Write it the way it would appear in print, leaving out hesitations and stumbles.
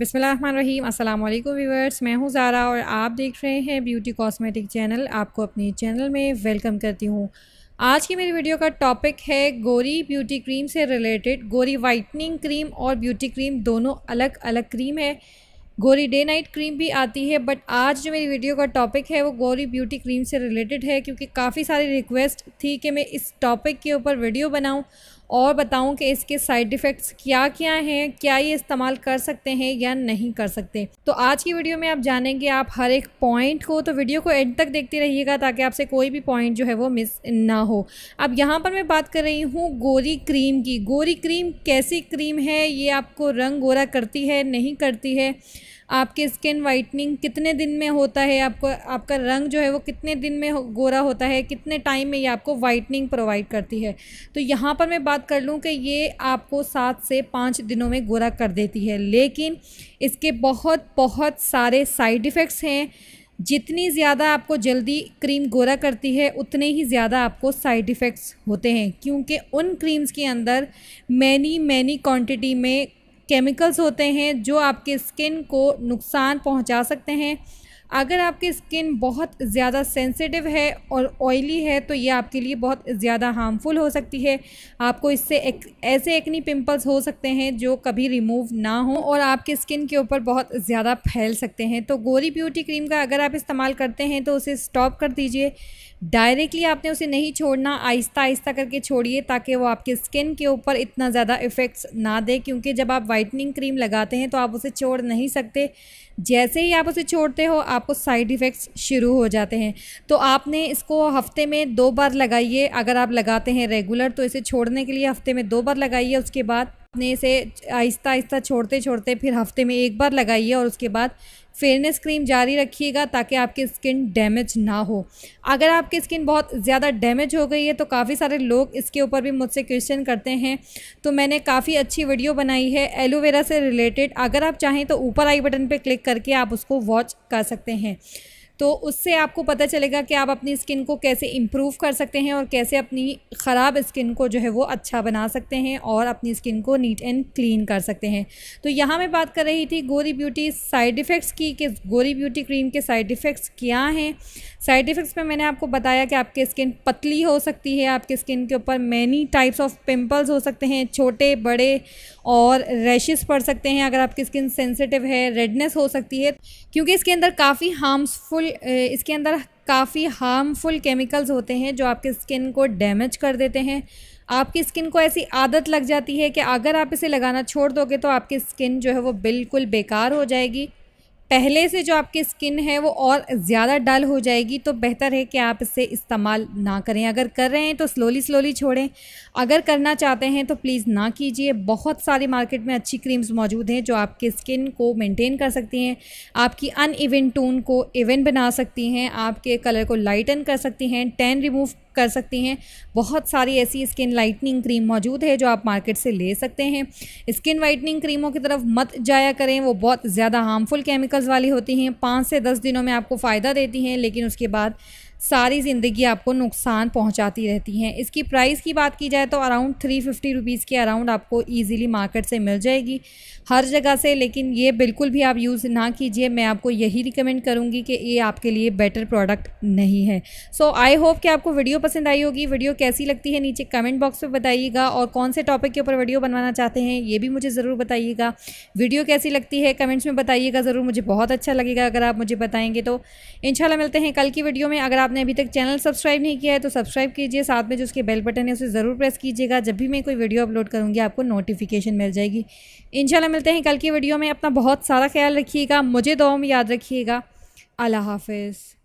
बिस्मिल्लाहिर्रहमानिर्रहीम। अस्सलाम वालेकुम व्यूअर्स, मैं हूं ज़ारा और आप देख रहे हैं ब्यूटी कॉस्मेटिक चैनल। आपको अपने चैनल में वेलकम करती हूं। आज की मेरी वीडियो का टॉपिक है गोरी ब्यूटी क्रीम से रिलेटेड। गोरी वाइटनिंग क्रीम और ब्यूटी क्रीम दोनों अलग अलग क्रीम है। गोरी डे नाइट क्रीम भी आती है, बट आज जो मेरी वीडियो का टॉपिक है वो गोरी ब्यूटी क्रीम से रिलेटेड है, क्योंकि काफ़ी सारी रिक्वेस्ट थी कि मैं इस टॉपिक के ऊपर वीडियो बनाऊं और बताऊं कि इसके साइड इफ़ेक्ट्स क्या क्या हैं, क्या ये इस्तेमाल कर सकते हैं या नहीं कर सकते। तो आज की वीडियो में आप जानेंगे आप हर एक पॉइंट को, तो वीडियो को एंड तक देखते रहिएगा ताकि आपसे कोई भी पॉइंट जो है वो मिस ना हो। अब यहाँ पर मैं बात कर रही हूँ गोरी क्रीम की। गोरी क्रीम कैसी क्रीम है, ये आपको रंग गोरा करती है नहीं करती है, आपके स्किन वाइटनिंग कितने दिन में होता है, आपका रंग जो है वो कितने दिन में गोरा होता है, कितने टाइम में ये आपको वाइटनिंग प्रोवाइड करती है। तो यहाँ पर मैं बात कर लूँ कि ये आपको 7 से 5 दिनों में गोरा कर देती है, लेकिन इसके बहुत बहुत सारे साइड इफ़ेक्ट्स हैं। जितनी ज़्यादा आपको जल्दी क्रीम गोरा करती है उतने ही ज़्यादा आपको साइड इफ़ेक्ट्स होते हैं, क्योंकि उन क्रीम्स के अंदर मैनी क्वांटिटी में केमिकल्स होते हैं जो आपके स्किन को नुकसान पहुंचा सकते हैं। अगर आपकी स्किन बहुत ज़्यादा सेंसिटिव है और ऑयली है तो ये आपके लिए बहुत ज़्यादा हार्मफुल हो सकती है। आपको इससे ऐसे एक्नी पिंपल्स हो सकते हैं जो कभी रिमूव ना हो और आपके स्किन के ऊपर बहुत ज़्यादा फैल सकते हैं। तो गोरी ब्यूटी क्रीम का अगर आप इस्तेमाल करते हैं तो उसे स्टॉप कर दीजिए। डायरेक्टली आपने उसे नहीं छोड़ना, आहिस्ता आहिस्ता करके छोड़िए ताकि वो आपके स्किन के ऊपर इतना ज़्यादा इफ़ेक्ट्स ना दे, क्योंकि जब आप वाइटनिंग क्रीम लगाते हैं तो आप उसे छोड़ नहीं सकते। जैसे ही आप उसे छोड़ते हो आपको साइड इफ़ेक्ट्स शुरू हो जाते हैं। तो आपने इसको हफ्ते में 2 बार लगाइए। अगर आप लगाते हैं रेगुलर तो इसे छोड़ने के लिए हफ्ते में 2 बार लगाइए। उसके बाद आपने इसे आहिस्ता आहिस्ता छोड़ते छोड़ते फिर हफ्ते में 1 बार लगाइए और उसके बाद फेयरनेस क्रीम जारी रखिएगा ताकि आपकी स्किन डैमेज ना हो। अगर आपकी स्किन बहुत ज़्यादा डैमेज हो गई है तो काफ़ी सारे लोग इसके ऊपर भी मुझसे क्वेश्चन करते हैं, तो मैंने काफ़ी अच्छी वीडियो बनाई है एलोवेरा से रिलेटेड। अगर आप चाहें तो ऊपर आई बटन पे क्लिक करके आप उसको वॉच कर सकते हैं, तो उससे आपको पता चलेगा कि आप अपनी स्किन को कैसे इम्प्रूव कर सकते हैं और कैसे अपनी ख़राब स्किन को जो है वो अच्छा बना सकते हैं और अपनी स्किन को नीट एंड क्लीन कर सकते हैं। तो यहाँ मैं बात कर रही थी गोरी ब्यूटी साइड इफ़ेक्ट्स की, कि गोरी ब्यूटी क्रीम के साइड इफ़ेक्ट्स क्या हैं। साइड इफ़ेक्ट्स में मैंने आपको बताया कि आपकी स्किन पतली हो सकती है, आपके स्किन के ऊपर मैनी टाइप्स ऑफ पिंपल्स हो सकते हैं, छोटे बड़े, और रैशेस पड़ सकते हैं अगर आपकी स्किन सेंसिटिव है, रेडनेस हो सकती है, क्योंकि इसके अंदर काफ़ी हार्मफुल केमिकल्स होते हैं जो आपके स्किन को डैमेज कर देते हैं। आपकी स्किन को ऐसी आदत लग जाती है कि अगर आप इसे लगाना छोड़ दोगे तो आपकी स्किन जो है वो बिल्कुल बेकार हो जाएगी। पहले से जो आपकी स्किन है वो और ज़्यादा डल हो जाएगी। तो बेहतर है कि आप इसे इस्तेमाल ना करें। अगर कर रहे हैं तो स्लोली छोड़ें, अगर करना चाहते हैं तो प्लीज़ ना कीजिए। बहुत सारी मार्केट में अच्छी क्रीम्स मौजूद हैं जो आपके स्किन को मेंटेन कर सकती हैं, आपकी अनइवन टोन को इवन बना सकती हैं, आपके कलर को लाइटन कर सकती हैं, टैन रिमूव कर सकती हैं। बहुत सारी ऐसी स्किन लाइटनिंग क्रीम मौजूद है जो आप मार्केट से ले सकते हैं। स्किन वाइटनिंग क्रीमों की तरफ मत जाया करें, वो बहुत ज़्यादा हार्मफुल केमिकल्स वाली होती हैं। 5 से 10 दिनों में आपको फ़ायदा देती हैं, लेकिन उसके बाद सारी ज़िंदगी आपको नुकसान पहुंचाती रहती हैं। इसकी प्राइस की बात की जाए तो अराउंड 350 रुपीज़ के अराउंड आपको ईज़िली मार्केट से मिल जाएगी हर जगह से, लेकिन ये बिल्कुल भी आप यूज़ ना कीजिए। मैं आपको यही रिकमेंड करूँगी कि ये आपके लिए बेटर प्रोडक्ट नहीं है। सो आई होप कि आपको वीडियो पसंद आई होगी। वीडियो कैसी लगती है नीचे कमेंट बॉक्स में बताइएगा, और कौन से टॉपिक के ऊपर वीडियो बनवाना चाहते हैं ये भी मुझे ज़रूर बताइएगा। वीडियो कैसी लगती है कमेंट्स में बताइएगा ज़रूर, मुझे बहुत अच्छा लगेगा अगर आप मुझे बताएंगे। तो इंशाल्लाह मिलते हैं कल की वीडियो में। अगर आपने अभी तक चैनल सब्सक्राइब नहीं किया है तो सब्सक्राइब कीजिए, साथ में जो उसके बेल बटन है उसे ज़रूर प्रेस कीजिएगा। जब भी मैं कोई वीडियो अपलोड करूँगी आपको नोटिफिकेशन मिल जाएगी। इंशाल्लाह मिलते हैं कल की वीडियो में। अपना बहुत सारा ख्याल रखिएगा, मुझे दुआ में याद रखिएगा। अल्लाह हाफ़िज़।